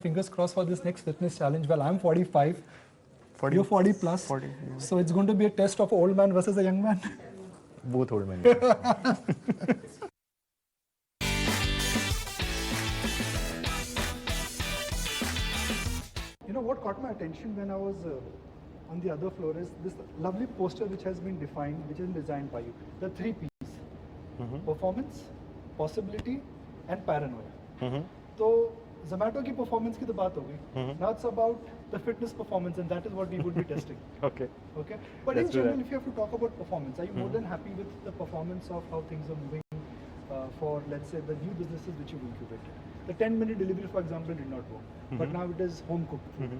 fingers crossed for this next fitness challenge. Well, I'm 45, 40, you're 40 plus. 40, yeah. So it's going to be a test of old man versus a young man. Both old men. You know what caught my attention when I was on the other floor is this lovely poster which has been defined, which is designed by you. The 3 P's: performance, possibility, and paranoia. So Zomato की performance की तो बात हो गई. Now it's about the fitness performance, and that is what we would be testing. Okay. Okay. But in general, if you have to talk about performance, are you more than happy with the performance of how things are moving for, let's say, the new businesses which you've incubated? The 10-minute delivery, for example, did not work, but now it is home cooked food,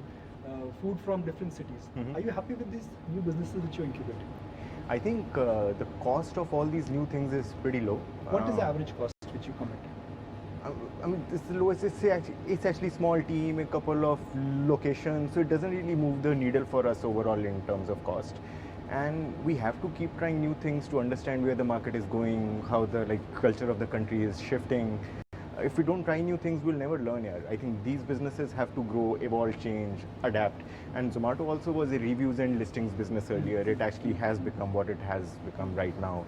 food from different cities. Are you happy with these new businesses which you're incubating? I think the cost of all these new things is pretty low. What is the average cost which you commit? I mean, it's the lowest. It's actually small team, a couple of locations, so it doesn't really move the needle for us overall in terms of cost. And we have to keep trying new things to understand where the market is going, how the culture of the country is shifting. If we don't try new things, we'll never learn here. I think these businesses have to grow, evolve, change, adapt. And Zomato also was a reviews and listings business earlier. It actually has become what it has become right now.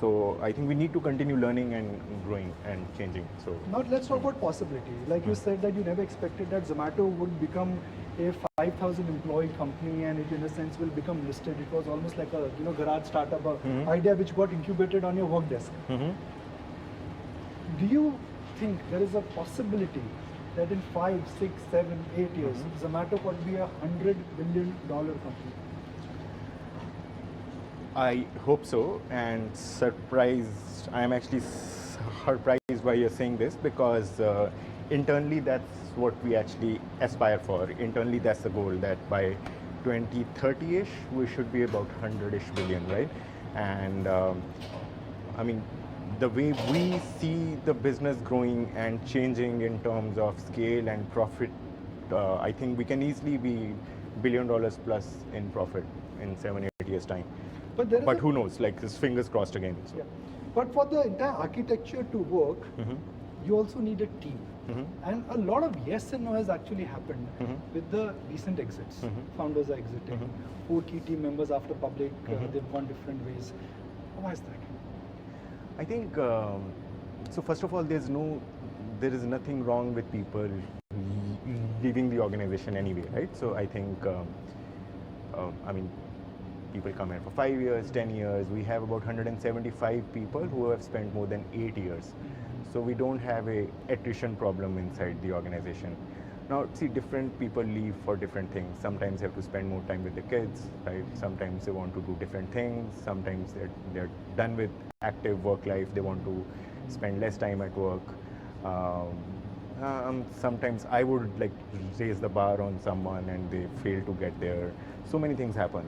So I think we need to continue learning and growing and changing. So now let's talk about possibility. Like you said that you never expected that Zomato would become a 5,000 employee company and it in a sense will become listed. It was almost like a garage startup idea which got incubated on your work desk. Do you think there is a possibility that in 5, 6, 7, 8 years Zomato could be a $100 billion company? I hope so, and surprised. I am actually surprised why you're saying this, because internally that's what we actually aspire for. Internally that's the goal, that by 2030-ish we should be about 100-ish billion, right? And I mean, the way we see the business growing and changing in terms of scale and profit, I think we can easily be $1 billion plus in profit in 7-8 years time. But who knows? This fingers crossed again. So. Yeah. But for the entire architecture to work, you also need a team. And a lot of yes and no has actually happened with the recent exits. Founders are exiting. 4 key team members after public, they've gone different ways. Why is that? I think, so first of all, there is nothing wrong with people leaving the organization anyway, right? So I think, I mean, people come here for 5 years, 10 years. We have about 175 people who have spent more than 8 years. So we don't have a attrition problem inside the organization. Now, see, different people leave for different things. Sometimes they have to spend more time with the kids, right? Sometimes they want to do different things. Sometimes they're done with active work life. They want to spend less time at work. Sometimes I would raise the bar on someone and they fail to get there. So many things happen.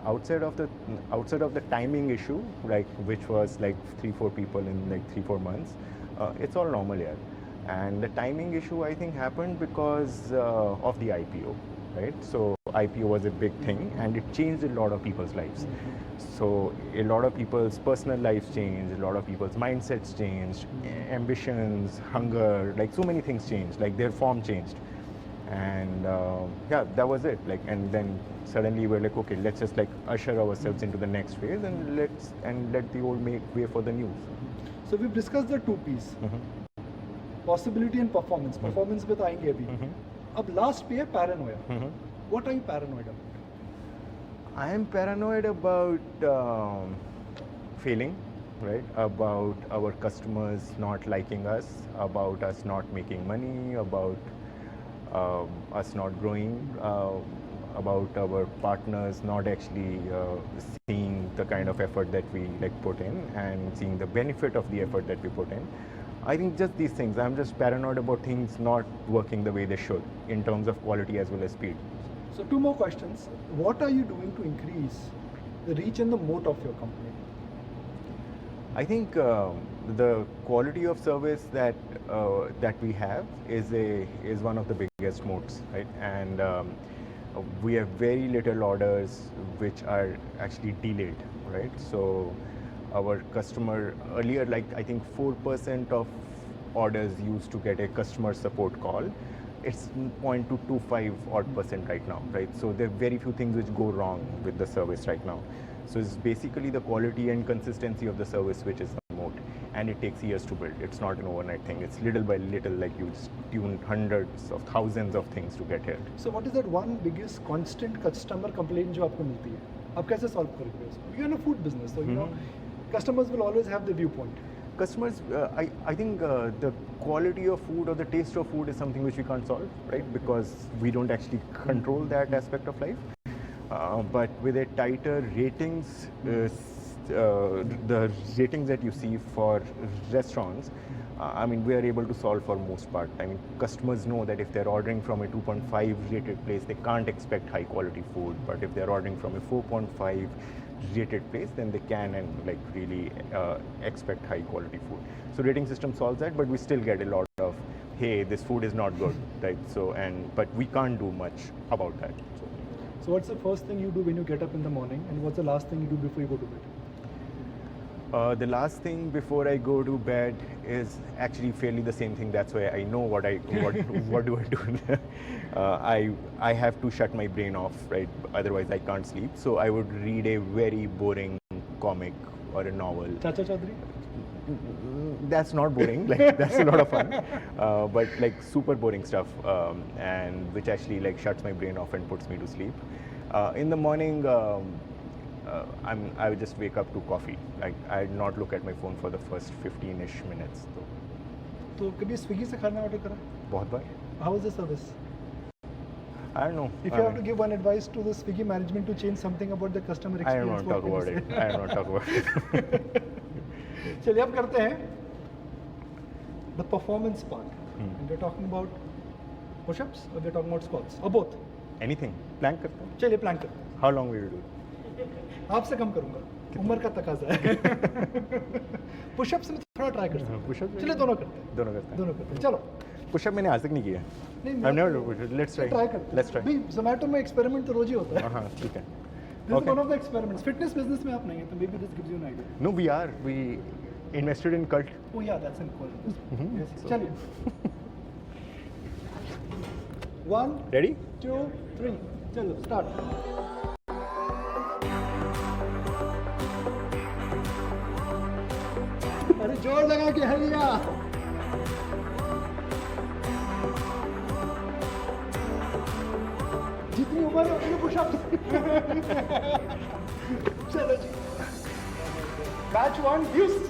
Outside of the timing issue, which was 3-4 people in 3-4 months, it's all normal here. And the timing issue, I think, happened because of the IPO, right? So IPO was a big thing and it changed a lot of people's lives. So a lot of people's personal lives changed, a lot of people's mindsets changed, ambitions, hunger, so many things changed, their form changed. And yeah, that was it. And then suddenly we're okay, let's just usher ourselves into the next phase and let the old make way for the new. So we've discussed the 2 P's. Possibility and performance. Performance पे तो आएंगे अभी. अब last पे है paranoia. What are you paranoid about? I am paranoid about failing, right? About our customers not liking us, about us not making money, about us not growing, about our partners not actually seeing the kind of effort that we put in and seeing the benefit of the effort that we put in. I think just these things. I'm just paranoid about things not working the way they should in terms of quality as well as speed. So 2 more questions. What are you doing to increase the reach and the moat of your company? I think the quality of service that we have is one of the biggest moats, right? And we have very little orders which are actually delayed, right? So our customer earlier, I think 4% of orders used to get a customer support call. it's 0.225 odd percent right now, right? So there are very few things which go wrong with the service right now. So it's basically the quality and consistency of the service which is the moat, and it takes years to build. It's not an overnight thing. It's little by little, like you just tune hundreds of thousands of things to get here. So what is that one biggest constant customer complaint जो आपको मिलती है? आप कैसे solve करोगे उसको? You're in a food business, so you know customers will always have the viewpoint. Customers, I think the quality of food or the taste of food is something which we can't solve, right? Because we don't actually control that aspect of life. But with a tighter ratings, the ratings that you see for restaurants, I mean, we are able to solve for most part. I mean, customers know that if they're ordering from a 2.5 rated place, they can't expect high quality food. But if they're ordering from a 4.5 rated place, then they can and like really expect high quality food. So rating system solves that, but we still get a lot of, hey, this food is not good, right? So but we can't do much about that. So what's the first thing you do when you get up in the morning, and what's the last thing you do before you go to bed? The last thing before I go to bed is actually fairly the same thing. That's why I know what do I do. I have to shut my brain off, right? Otherwise I can't sleep. So I would read a very boring comic or a novel. Chacha Chaudhary? That's not boring. Like that's a lot of fun, but like super boring stuff, and which actually like shuts my brain off and puts me to sleep. In the morning, I would just wake up to coffee. Like I'd not look at my phone for the first 15-ish minutes. तो कभी Swiggy से खाना order करा? बहुत बार. How is the service? I don't know. If you have to give one advice to the Swiggy management to change something about the customer I experience, don't want to talk about it. I don't want to talk about it. चलिए अब करते हैं the performance part. And we're talking about push-ups or we're talking about squats or both. Anything. Plank करते हैं. चलिए plan करते हैं. How long will you do? आपसे कम करूंगा. उम्र का तकाजा है. पुशअप्स में थोड़ा ट्राई करते हैं. Push-ups. चलिए दोनों करते हैं. दोनों करते हैं. दोनों करते हैं. चलो. पुशअप मैंने आज तक नहीं किया. नहीं, I've never done push-ups. Let's try. Try करते हैं. Let's try. भाई Zomato में एक्सपेरिमेंट तो रोज ही होता है. हाँ ठीक है. This is one of the experiments. Fitness business में आप नहीं हैं, तो maybe this gives you an idea. No, we are. We invested in Cult. Oh yeah, that's in cool. Yes. So- चलिए. 1, Ready? 2, 3. चलो start. अरे जोर लगा के हरिया. जितनी उम्र है उतनी पुशअप्स. चलो जी. Batch 1 used.